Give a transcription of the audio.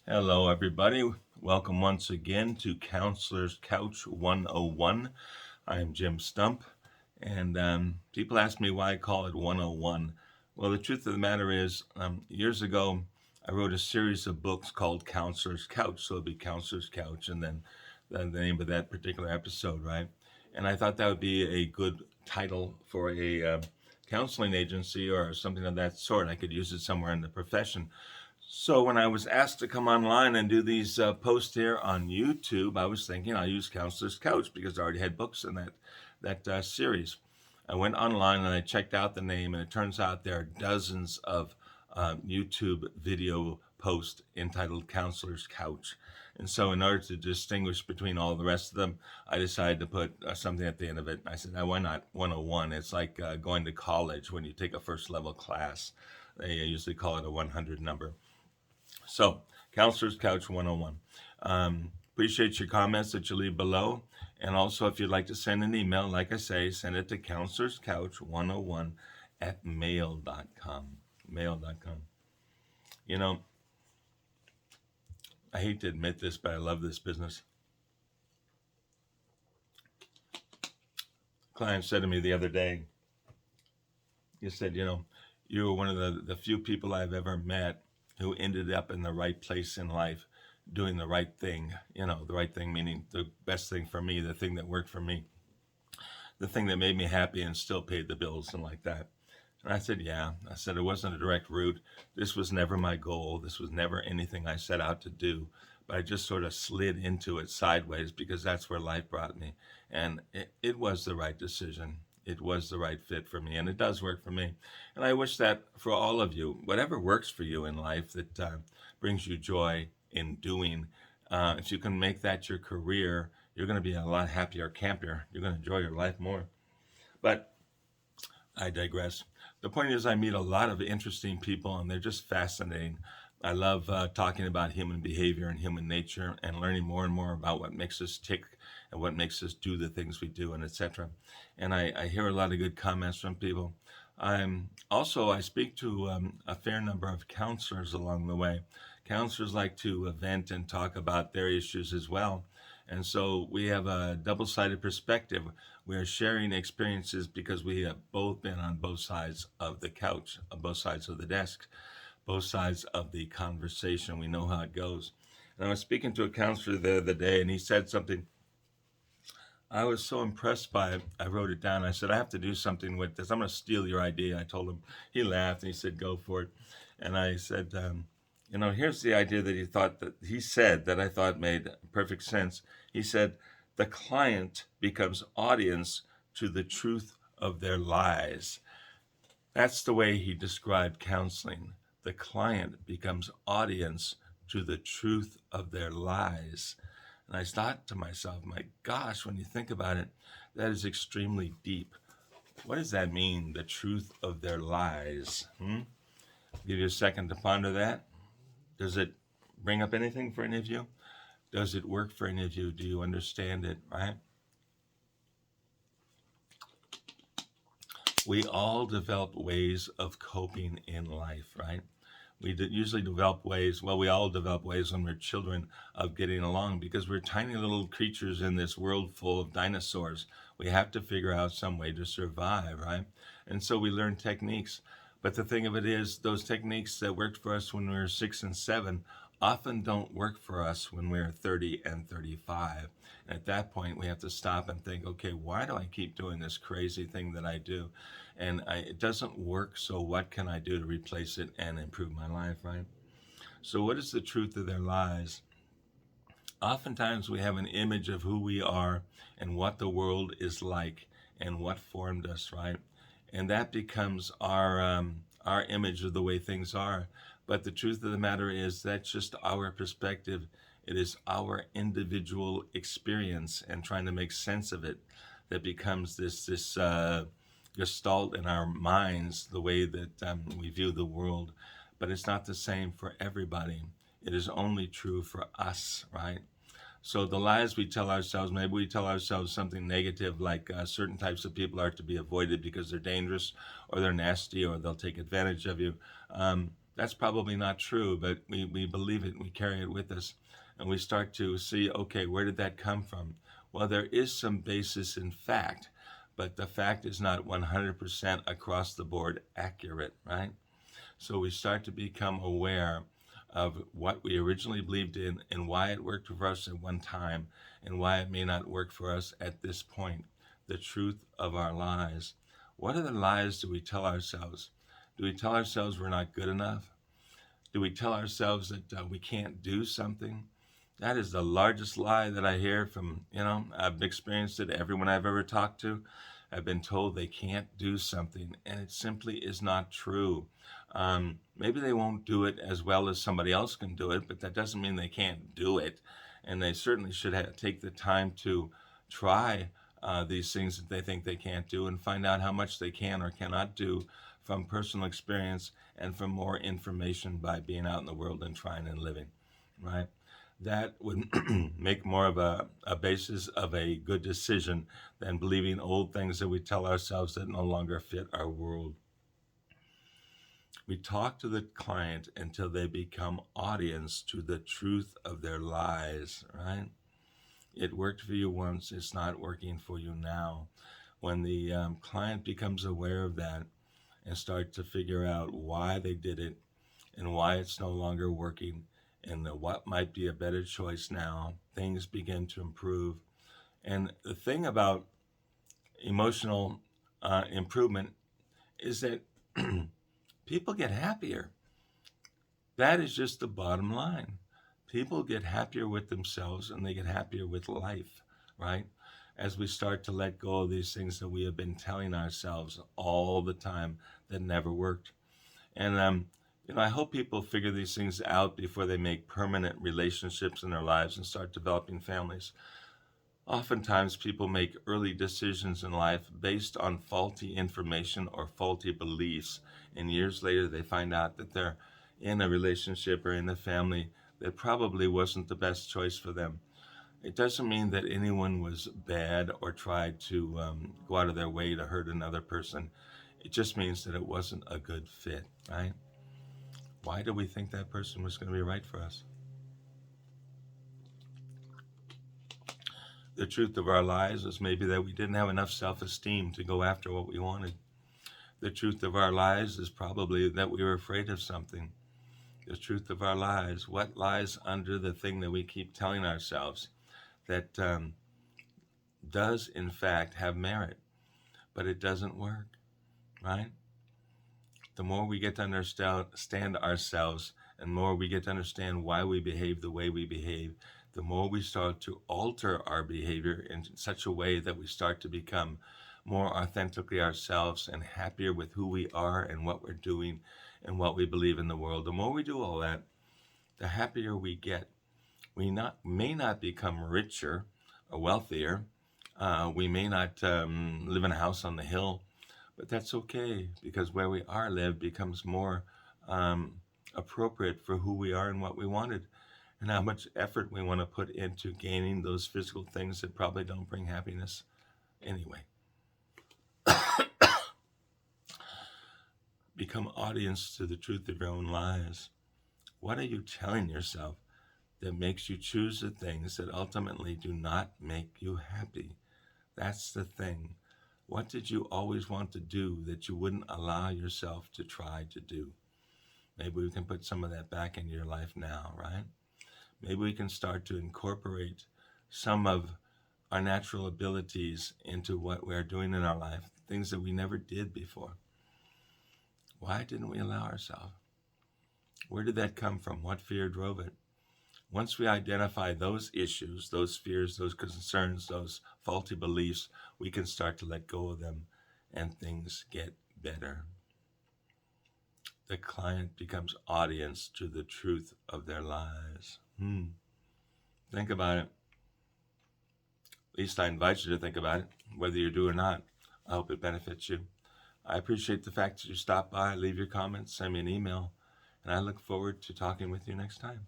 Hello, everybody. Welcome once again to Counselor's Couch 101. I'm Jim Stump, and people ask me why I call it 101. Well, the truth of the matter is, years ago, I wrote a series of books called Counselor's Couch. So it'd be Counselor's Couch, and then the name of that particular episode, right? And I thought that would be a good title for a counseling agency or something of that sort. I could use it somewhere in the profession. So when I was asked to come online and do these posts here on YouTube, I was thinking I'll use Counselor's Couch because I already had books in that series. I went online and I checked out the name, and it turns out there are dozens of YouTube video posts entitled Counselor's Couch. And so, in order to distinguish between all the rest of them, I decided to put something at the end of it. I said, now, why not 101? It's like going to college when you take a first level class. They usually call it a 100 number. So, Counselor's Couch 101. Appreciate your comments that you leave below. And also, if you'd like to send an email, like I say, send it to counselorscouch101 at mail.com. Mail.com. You know, I hate to admit this, but I love this business. A client said to me the other day, he said, you were one of the few people I've ever met who ended up in the right place in life doing the right thing. The right thing meaning the best thing for me, the thing that worked for me, the thing that made me happy and still paid the bills and like that. And I said, yeah. I said, it wasn't a direct route. This was never my goal. This was never anything I set out to do. But I just sort of slid into it sideways because that's where life brought me. And it was the right decision. It was the right fit for me. And it does work for me. And I wish that for all of you, whatever works for you in life that brings you joy in doing, if you can make that your career, you're going to be a lot happier camper. You're going to enjoy your life more. But I digress. The point is, I meet a lot of interesting people, and they're just fascinating. I love talking about human behavior and human nature, and learning more and more about what makes us tick and what makes us do the things we do, and etc. And I hear a lot of good comments from people. I speak to a fair number of counselors along the way. Counselors like to vent and talk about their issues as well. And so we have a double sided perspective. We are sharing experiences because we have both been on both sides of the couch, on both sides of the desk, both sides of the conversation. We know how it goes. And I was speaking to a counselor the other day, and he said something I was so impressed by it. I wrote it down. I said, I have to do something with this. I'm going to steal your idea. I told him. He laughed and he said, go for it. And I said, here's the idea that he said that I thought made perfect sense. He said, the client becomes audience to the truth of their lies. That's the way he described counseling. The client becomes audience to the truth of their lies. And I thought to myself, my gosh, when you think about it, that is extremely deep. What does that mean, the truth of their lies? Give you a second to ponder that. Does it bring up anything for any of you? Does it work for any of you? Do you understand it, right? We all develop ways of coping in life, right? We usually develop ways, well, we all develop ways when we're children of getting along because we're tiny little creatures in this world full of dinosaurs. We have to figure out some way to survive, right? And so we learn techniques. But the thing of it is, those techniques that worked for us when we were 6 and 7 often don't work for us when we're 30 and 35. And at that point, we have to stop and think, okay, why do I keep doing this crazy thing that I do? And it doesn't work, so what can I do to replace it and improve my life, right? So what is the truth of their lies? Oftentimes we have an image of who we are and what the world is like and what formed us, right? And that becomes our image of the way things are. But the truth of the matter is that's just our perspective. It is our individual experience and trying to make sense of it that becomes this gestalt in our minds, the way that we view the world. But it's not the same for everybody. It is only true for us, right? So the lies we tell ourselves, maybe we tell ourselves something negative like certain types of people are to be avoided because they're dangerous or they're nasty or they'll take advantage of you. That's probably not true, but we believe it and we carry it with us. And we start to see, okay, where did that come from? Well, there is some basis in fact, but the fact is not 100% across the board accurate, right? So we start to become aware of what we originally believed in and why it worked for us at one time and why it may not work for us at this point. The truth of our lies. What other lies do we tell ourselves? Do we tell ourselves we're not good enough? Do we tell ourselves that we can't do something? That is the largest lie that I hear from, I've experienced it. Everyone I've ever talked to, I've been told they can't do something, and it simply is not true. Maybe they won't do it as well as somebody else can do it, but that doesn't mean they can't do it. And they certainly should take the time to try these things that they think they can't do and find out how much they can or cannot do from personal experience and from more information by being out in the world and trying and living, right? That would make more of a basis of a good decision than believing old things that we tell ourselves that no longer fit our world. We talk to the client until they become audience to the truth of their lies, right? It worked for you once, it's not working for you now. When the client becomes aware of that and start to figure out why they did it and why it's no longer working and what might be a better choice now, things begin to improve. And the thing about emotional improvement is that people get happier. That is just the bottom line. People get happier with themselves and they get happier with life, right? As we start to let go of these things that we have been telling ourselves all the time that never worked. And I hope people figure these things out before they make permanent relationships in their lives and start developing families. Oftentimes, people make early decisions in life based on faulty information or faulty beliefs, and years later they find out that they're in a relationship or in a family that probably wasn't the best choice for them. It doesn't mean that anyone was bad or tried to go out of their way to hurt another person. It just means that it wasn't a good fit, right? Why do we think that person was going to be right for us? The truth of our lies is maybe that we didn't have enough self-esteem to go after what we wanted. The truth of our lies is probably that we were afraid of something. The truth of our lies, what lies under the thing that we keep telling ourselves that does in fact have merit, but it doesn't work, right? The more we get to understand ourselves and more we get to understand why we behave the way we behave, the more we start to alter our behavior in such a way that we start to become more authentically ourselves and happier with who we are and what we're doing and what we believe in the world. The more we do all that, the happier we get. We may not become richer or wealthier. We may not live in a house on the hill, but that's okay because where we are live becomes more appropriate for who we are and what we wanted and how much effort we want to put into gaining those physical things that probably don't bring happiness anyway. Become audience to the truth of your own lies. What are you telling yourself that makes you choose the things that ultimately do not make you happy? That's the thing. What did you always want to do that you wouldn't allow yourself to try to do? Maybe we can put some of that back into your life now, right? Maybe we can start to incorporate some of our natural abilities into what we're doing in our life, things that we never did before. Why didn't we allow ourselves? Where did that come from? What fear drove it? Once we identify those issues, those fears, those concerns, those faulty beliefs, we can start to let go of them and things get better. The client becomes audience to the truth of their lies. Think about it. At least I invite you to think about it, whether you do or not. I hope it benefits you. I appreciate the fact that you stopped by, leave your comments, send me an email, and I look forward to talking with you next time.